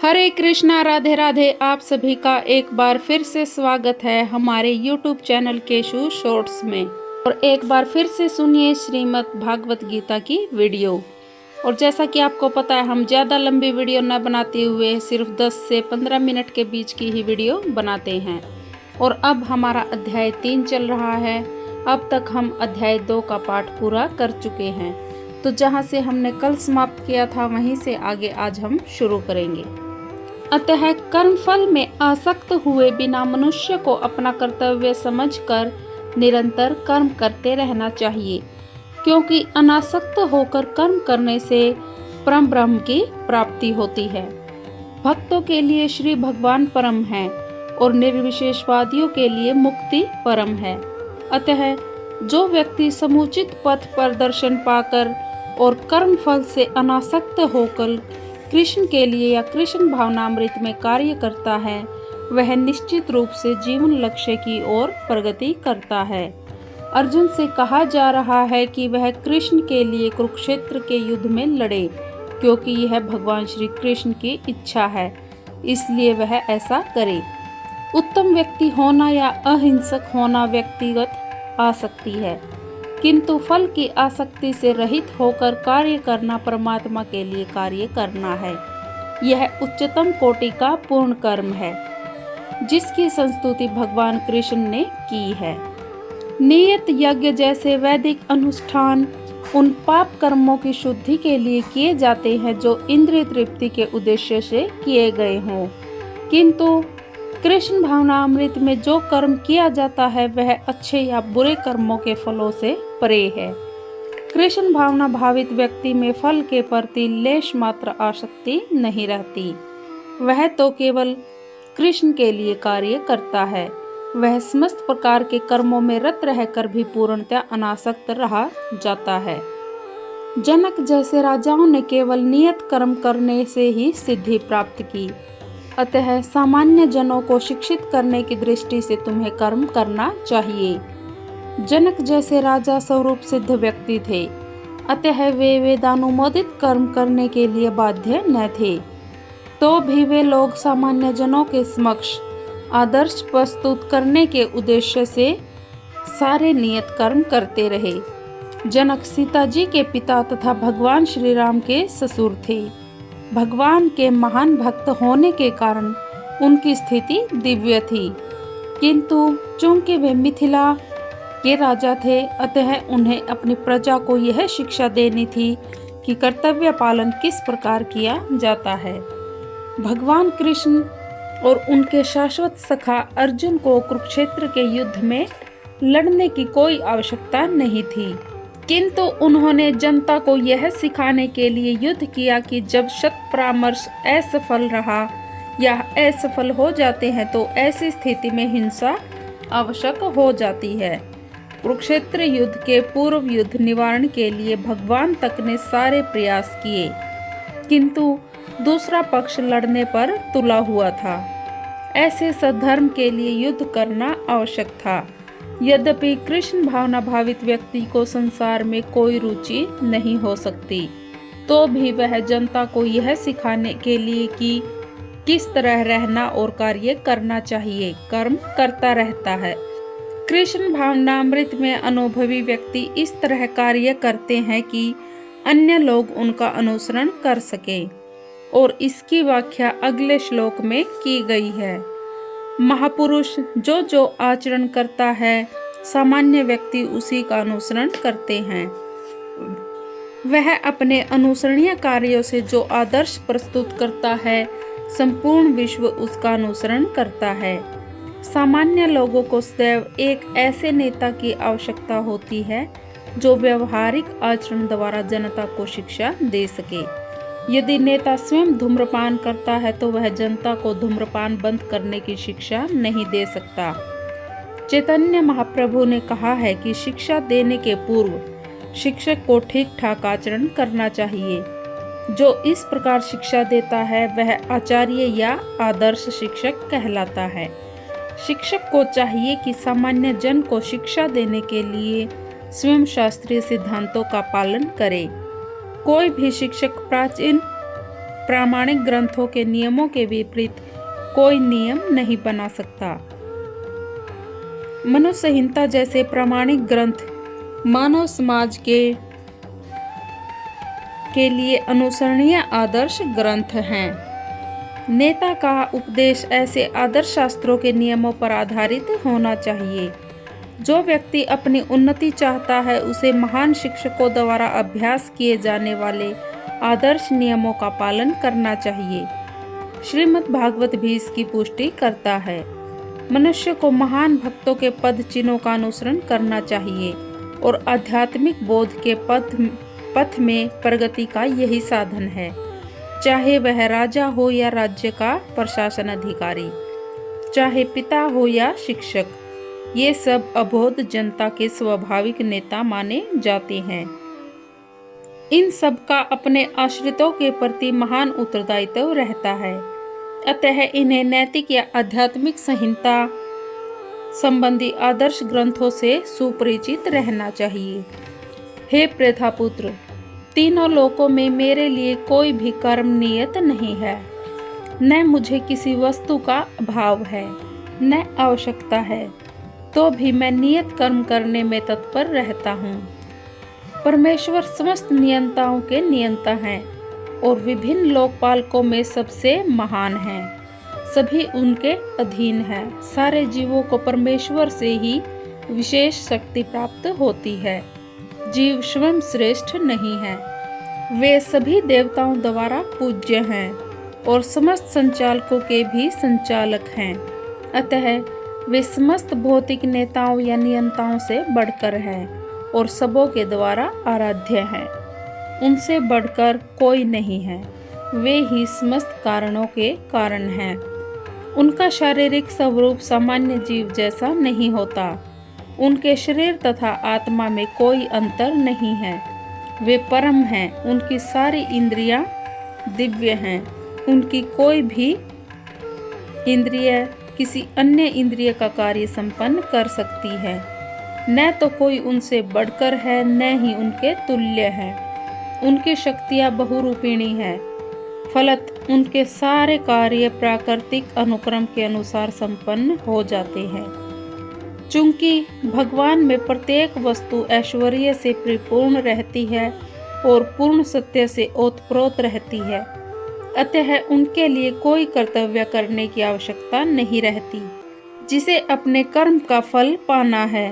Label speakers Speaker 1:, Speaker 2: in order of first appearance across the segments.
Speaker 1: हरे कृष्णा, राधे राधे। आप सभी का एक बार फिर से स्वागत है हमारे YouTube चैनल केशु शॉर्ट्स में। और एक बार फिर से सुनिए श्रीमद् भागवत गीता की वीडियो। और जैसा कि आपको पता है, हम ज़्यादा लंबी वीडियो न बनाते हुए सिर्फ 10 से 15 मिनट के बीच की ही वीडियो बनाते हैं। और अब हमारा अध्याय 3 चल रहा है। अब तक हम अध्याय 2 का पाठ पूरा कर चुके हैं। तो जहाँ से हमने कल समाप्त किया था, वहीं से आगे आज हम शुरू करेंगे। अतः कर्मफल में आसक्त हुए बिना मनुष्य को अपना कर्तव्य समझकर निरंतर कर्म करते रहना चाहिए, क्योंकि अनासक्त होकर कर्म करने से परम ब्रह्म की प्राप्ति होती है। भक्तों के लिए श्री भगवान परम है और निर्विशेषवादियों के लिए मुक्ति परम है। अतः जो व्यक्ति समुचित पथ पर दर्शन पाकर और कर्म फल से अनासक्त होकर कृष्ण के लिए या कृष्ण भावनामृत में कार्य करता है, वह निश्चित रूप से जीवन लक्ष्य की ओर प्रगति करता है। अर्जुन से कहा जा रहा है कि वह कृष्ण के लिए कुरुक्षेत्र के युद्ध में लड़े, क्योंकि यह भगवान श्री कृष्ण की इच्छा है, इसलिए वह ऐसा करे। उत्तम व्यक्ति होना या अहिंसक होना व्यक्तिगत आसक्ति है, किंतु फल की आसक्ति से रहित होकर कार्य करना परमात्मा के लिए कार्य करना है। यह उच्चतम कोटि का पूर्ण कर्म है, जिसकी संस्तुति भगवान कृष्ण ने की है। नियत यज्ञ जैसे वैदिक अनुष्ठान उन पाप कर्मों की शुद्धि के लिए किए जाते हैं जो इंद्रिय तृप्ति के उद्देश्य से किए गए हों, किंतु कृष्ण भावनामृत में जो कर्म किया जाता है वह अच्छे या बुरे कर्मों के फलों से परे है। कृष्ण भावना भावित व्यक्ति में फल के प्रति लेश मात्र आसक्ति नहीं रहती। वह तो केवल कृष्ण के लिए कार्य करता है। वह समस्त प्रकार के कर्मों में रत रहकर भी पूर्णतः अनासक्त रहा जाता है। जनक जैसे राजाओं ने केवल नियत कर्म करने से ही सिद्धि प्राप्त की। अतः सामान्य जनों को शिक्षित करने की दृष्टि से तुम्हें कर्म करना चाहिए। जनक जैसे राजा स्वरूप सिद्ध व्यक्ति थे, अतः वे वेदानुमोदित कर्म करने के लिए बाध्य न थे। तो भी वे लोग सामान्य जनों के समक्ष आदर्श प्रस्तुत करने के उद्देश्य से सारे नियत कर्म करते रहे। जनक सीता जी के पिता तथा भगवान श्री राम के ससुर थे। भगवान के महान भक्त होने के कारण उनकी स्थिति दिव्य थी, किंतु चूंकि वे मिथिला के राजा थे, अतः उन्हें अपनी प्रजा को यह शिक्षा देनी थी कि कर्तव्य पालन किस प्रकार किया जाता है। भगवान कृष्ण और उनके शाश्वत सखा अर्जुन को कुरुक्षेत्र के युद्ध में लड़ने की कोई आवश्यकता नहीं थी, किंतु उन्होंने जनता को यह सिखाने के लिए युद्ध किया कि जब शत परामर्श असफल रहा या असफल हो जाते हैं तो ऐसी स्थिति में हिंसा आवश्यक हो जाती है। कुरुक्षेत्र युद्ध के पूर्व युद्ध निवारण के लिए भगवान तक ने सारे प्रयास किए, किंतु दूसरा पक्ष लड़ने पर तुला हुआ था। ऐसे सद्धर्म के लिए युद्ध करना आवश्यक था। यद्यपि कृष्ण भावना भावित व्यक्ति को संसार में कोई रुचि नहीं हो सकती, तो भी वह जनता को यह सिखाने के लिए कि किस तरह रहना और कार्य करना चाहिए, कर्म करता रहता है। कृष्ण भावनामृत में अनुभवी व्यक्ति इस तरह कार्य करते हैं कि अन्य लोग उनका अनुसरण कर सके, और इसकी व्याख्या अगले श्लोक में की गई है। महापुरुष जो जो आचरण करता है, सामान्य व्यक्ति उसी का अनुसरण करते हैं। वह अपने अनुसरणीय कार्यों से जो आदर्श प्रस्तुत करता है, संपूर्ण विश्व उसका अनुसरण करता है। सामान्य लोगों को सदैव एक ऐसे नेता की आवश्यकता होती है जो व्यवहारिक आचरण द्वारा जनता को शिक्षा दे सके। यदि नेता स्वयं धूम्रपान करता है तो वह जनता को धूम्रपान बंद करने की शिक्षा नहीं दे सकता। चैतन्य महाप्रभु ने कहा है कि शिक्षा देने के पूर्व शिक्षक को ठीक ठाक आचरण करना चाहिए। जो इस प्रकार शिक्षा देता है वह आचार्य या आदर्श शिक्षक कहलाता है। शिक्षक को चाहिए कि सामान्य जन को शिक्षा देने के लिए स्वयं शास्त्रीय सिद्धांतों का पालन करे। कोई भी शिक्षक प्रामाणिक ग्रंथों के नियमों के विपरीत कोई नियम नहीं बना सकता। मनु संहिता जैसे प्रामाणिक ग्रंथ मानव समाज के लिए अनुसरणीय आदर्श ग्रंथ हैं। नेता का उपदेश ऐसे आदर्श शास्त्रों के नियमों पर आधारित होना चाहिए। जो व्यक्ति अपनी उन्नति चाहता है उसे महान शिक्षकों द्वारा अभ्यास किए जाने वाले आदर्श नियमों का पालन करना चाहिए। श्रीमद् भागवत भी इसकी पुष्टि करता है। मनुष्य को महान भक्तों के पद चिन्हों का अनुसरण करना चाहिए और आध्यात्मिक बोध के पथ में प्रगति का यही साधन है। चाहे वह राजा हो या राज्य का प्रशासन अधिकारी, चाहे पिता हो या शिक्षक, ये सब अबोध जनता के स्वाभाविक नेता माने जाते हैं। इन सब का अपने आश्रितों के प्रति महान उत्तरदायित्व रहता है। अतः इन्हें नैतिक या आध्यात्मिक संहिता संबंधी आदर्श ग्रंथों से सुपरिचित रहना चाहिए। हे प्रथापुत्र, तीनों लोकों में मेरे लिए कोई भी कर्म नियत नहीं है। न मुझे किसी वस्तु का अभाव है, न आवश्यकता है, तो भी मैं नियत कर्म करने में तत्पर रहता हूँ। परमेश्वर समस्त नियंताओं के नियंता हैं और विभिन्न लोकपालकों में सबसे महान हैं। सभी उनके अधीन हैं। सारे जीवों को परमेश्वर से ही विशेष शक्ति प्राप्त होती है। जीव स्वयं श्रेष्ठ नहीं है। वे सभी देवताओं द्वारा पूज्य हैं और समस्त संचालकों के भी संचालक हैं। अतः वे समस्त भौतिक नेताओं या नियंताओं से बढ़कर हैं और सबों के द्वारा आराध्य हैं। उनसे बढ़कर कोई नहीं है। वे ही समस्त कारणों के कारण हैं। उनका शारीरिक स्वरूप सामान्य जीव जैसा नहीं होता। उनके शरीर तथा आत्मा में कोई अंतर नहीं है। वे परम हैं। उनकी सारी इंद्रियां दिव्य हैं। उनकी कोई भी इंद्रिय किसी अन्य इंद्रिय का कार्य संपन्न कर सकती है। न तो कोई उनसे बढ़कर है, न ही उनके तुल्य है। उनकी शक्तियां बहुरूपिणी हैं। फलत उनके सारे कार्य प्राकृतिक अनुक्रम के अनुसार संपन्न हो जाते हैं। चूंकि भगवान में प्रत्येक वस्तु ऐश्वर्य से परिपूर्ण रहती है और पूर्ण सत्य से ओतप्रोत रहती है, अतः उनके लिए कोई कर्तव्य करने की आवश्यकता नहीं रहती। जिसे अपने कर्म का फल पाना है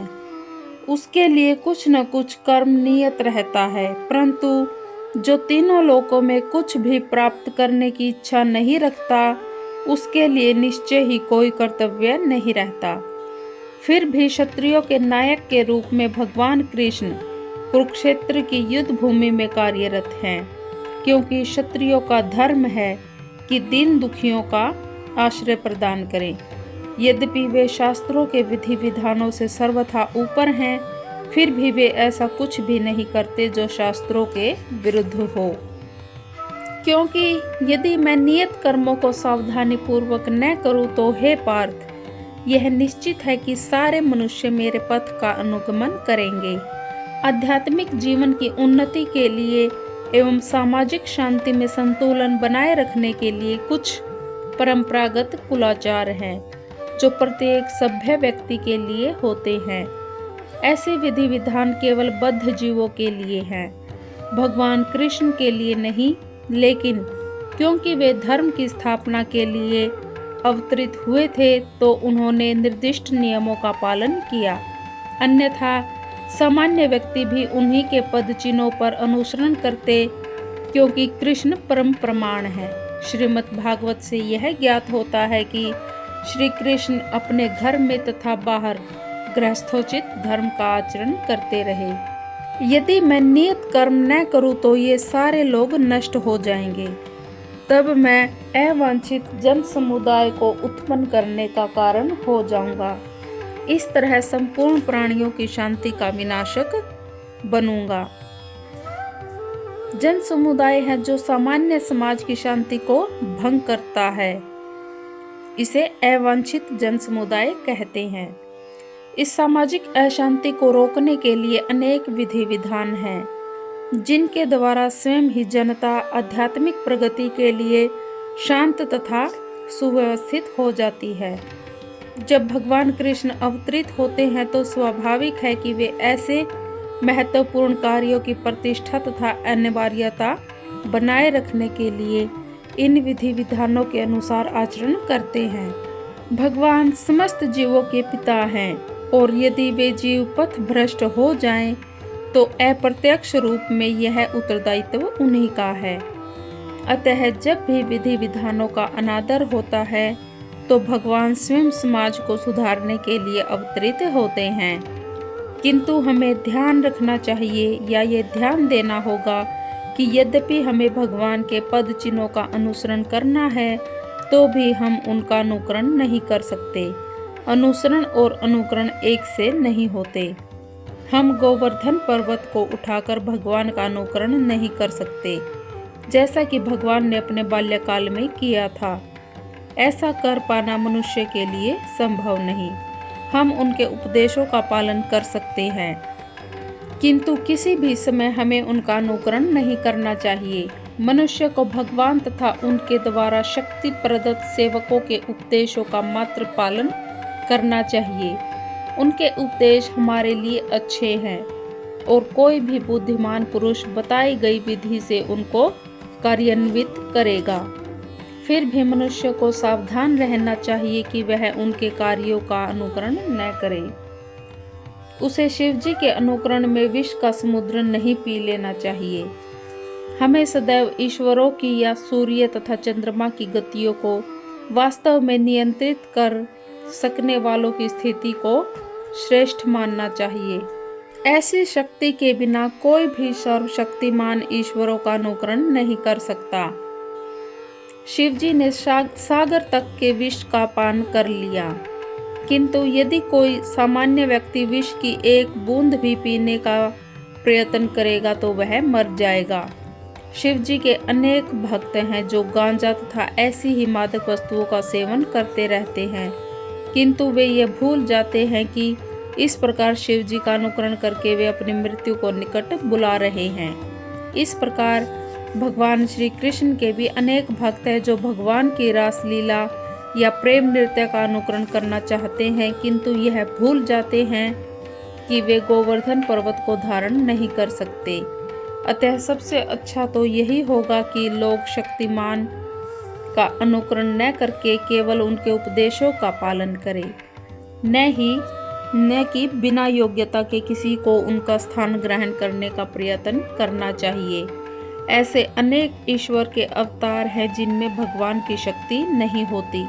Speaker 1: उसके लिए कुछ न कुछ कर्म नियत रहता है, परंतु जो तीनों लोकों में कुछ भी प्राप्त करने की इच्छा नहीं रखता उसके लिए निश्चय ही कोई कर्तव्य नहीं रहता। फिर भी क्षत्रियों के नायक के रूप में भगवान कृष्ण कुरुक्षेत्र की युद्ध भूमि में कार्यरत हैं, क्योंकि क्षत्रियों का धर्म है कि दीन दुखियों का आश्रय प्रदान करें। यद्यपि वे शास्त्रों के विधि विधानों से सर्वथा ऊपर हैं, फिर भी वे ऐसा कुछ भी नहीं करते जो शास्त्रों के विरुद्ध हो। क्योंकि यदि मैं नियत कर्मों को सावधानी पूर्वक न करूं तो हे पार्थ, यह निश्चित है कि सारे मनुष्य मेरे पथ का अनुगमन करेंगे। आध्यात्मिक जीवन की उन्नति के लिए एवं सामाजिक शांति में संतुलन बनाए रखने के लिए कुछ परंपरागत कुलाचार हैं जो प्रत्येक सभ्य व्यक्ति के लिए होते हैं। ऐसे विधि विधान केवल बद्ध जीवों के लिए हैं, भगवान कृष्ण के लिए नहीं, लेकिन क्योंकि वे धर्म की स्थापना के लिए अवतरित हुए थे तो उन्होंने निर्दिष्ट नियमों का पालन किया। अन्यथा सामान्य व्यक्ति भी उन्हीं के पद चिन्हों पर अनुसरण करते, क्योंकि कृष्ण परम प्रमाण है। श्रीमद् भागवत से यह ज्ञात होता है कि श्री कृष्ण अपने घर में तथा बाहर गृहस्थोचित धर्म का आचरण करते रहे। यदि मैं नियत कर्म न करूं तो ये सारे लोग नष्ट हो जाएंगे। तब मैं अवांछित जन समुदाय को उत्पन्न करने का कारण हो जाऊंगा। इस तरह संपूर्ण प्राणियों की शांति का विनाशक बनूंगा। जन समुदाय है जो सामान्य समाज की शांति को भंग करता है, इसे अवांछित जन समुदाय कहते हैं। इस सामाजिक अशांति को रोकने के लिए अनेक विधि विधान हैं। जिनके द्वारा स्वयं ही जनता आध्यात्मिक प्रगति के लिए शांत तथा सुव्यवस्थित हो जाती है। जब भगवान कृष्ण अवतरित होते हैं तो स्वाभाविक है कि वे ऐसे महत्वपूर्ण कार्यों की प्रतिष्ठा तथा अनिवार्यता बनाए रखने के लिए इन विधि विधानों के अनुसार आचरण करते हैं। भगवान समस्त जीवों के पिता हैं और यदि वे जीव पथ भ्रष्ट हो जाएं, तो अप्रत्यक्ष रूप में यह उत्तरदायित्व उन्हीं का है। अतः जब भी विधि विधानों का अनादर होता है तो भगवान स्वयं समाज को सुधारने के लिए अवतरित होते हैं। किंतु हमें ध्यान रखना चाहिए या ये ध्यान देना होगा कि यद्यपि हमें भगवान के पद चिन्हों का अनुसरण करना है, तो भी हम उनका अनुकरण नहीं कर सकते। अनुसरण और अनुकरण एक से नहीं होते। हम गोवर्धन पर्वत को उठाकर भगवान का अनुकरण नहीं कर सकते, जैसा कि भगवान ने अपने बाल्यकाल में किया था। ऐसा कर पाना मनुष्य के लिए संभव नहीं। हम उनके उपदेशों का पालन कर सकते हैं, किंतु किसी भी समय हमें उनका अनुकरण नहीं करना चाहिए। मनुष्य को भगवान तथा उनके द्वारा शक्ति प्रदत्त सेवकों के उपदेशों का मात्र पालन करना चाहिए। उनके उपदेश हमारे लिए अच्छे हैं और कोई भी बुद्धिमान पुरुष बताई गई विधि से उनको कार्यान्वित करेगा। फिर भी मनुष्य को सावधान रहना चाहिए कि वह उनके कार्यों का अनुकरण न करे। उसे शिवजी के अनुकरण में विष का समुद्र नहीं पी लेना चाहिए। हमें सदैव ईश्वरों की या सूर्य तथा चंद्रमा की गतियों को वास्तव में नियंत्रित कर सकने वालों की स्थिति को श्रेष्ठ मानना चाहिए। ऐसी शक्ति के बिना कोई भी सर्वशक्तिमान ईश्वरों का अनुकरण नहीं कर सकता। शिवजी ने सागर तक के विष का पान कर लिया, किंतु यदि कोई सामान्य व्यक्ति विष की एक बूंद भी पीने का प्रयत्न करेगा तो वह मर जाएगा। शिवजी के अनेक भक्त हैं जो गांजा तथा ऐसी ही मादक वस्तुओं का सेवन करते रहते हैं, किंतु वे ये भूल जाते हैं कि इस प्रकार शिवजी का अनुकरण करके वे अपनी मृत्यु को निकट बुला रहे हैं। इस प्रकार भगवान श्री कृष्ण के भी अनेक भक्त हैं जो भगवान की रासलीला या प्रेम नृत्य का अनुकरण करना चाहते हैं, किंतु यह भूल जाते हैं कि वे गोवर्धन पर्वत को धारण नहीं कर सकते। अतः सबसे अच्छा तो यही होगा कि लोग शक्तिमान का अनुकरण न करके केवल उनके उपदेशों का पालन करें, न कि बिना योग्यता के किसी को उनका स्थान ग्रहण करने का प्रयत्न करना चाहिए। ऐसे अनेक ईश्वर के अवतार हैं जिनमें भगवान की शक्ति नहीं होती।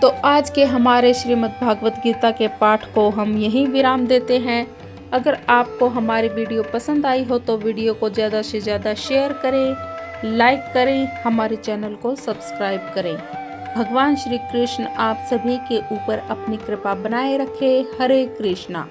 Speaker 1: तो आज के हमारे श्रीमद् भागवत गीता के पाठ को हम यहीं विराम देते हैं। अगर आपको हमारी वीडियो पसंद आई हो तो वीडियो को ज़्यादा से ज़्यादा शेयर करें, लाइक करें, हमारे चैनल को सब्सक्राइब करें। भगवान श्री कृष्ण आप सभी के ऊपर अपनी कृपा बनाए रखे। हरे कृष्णा।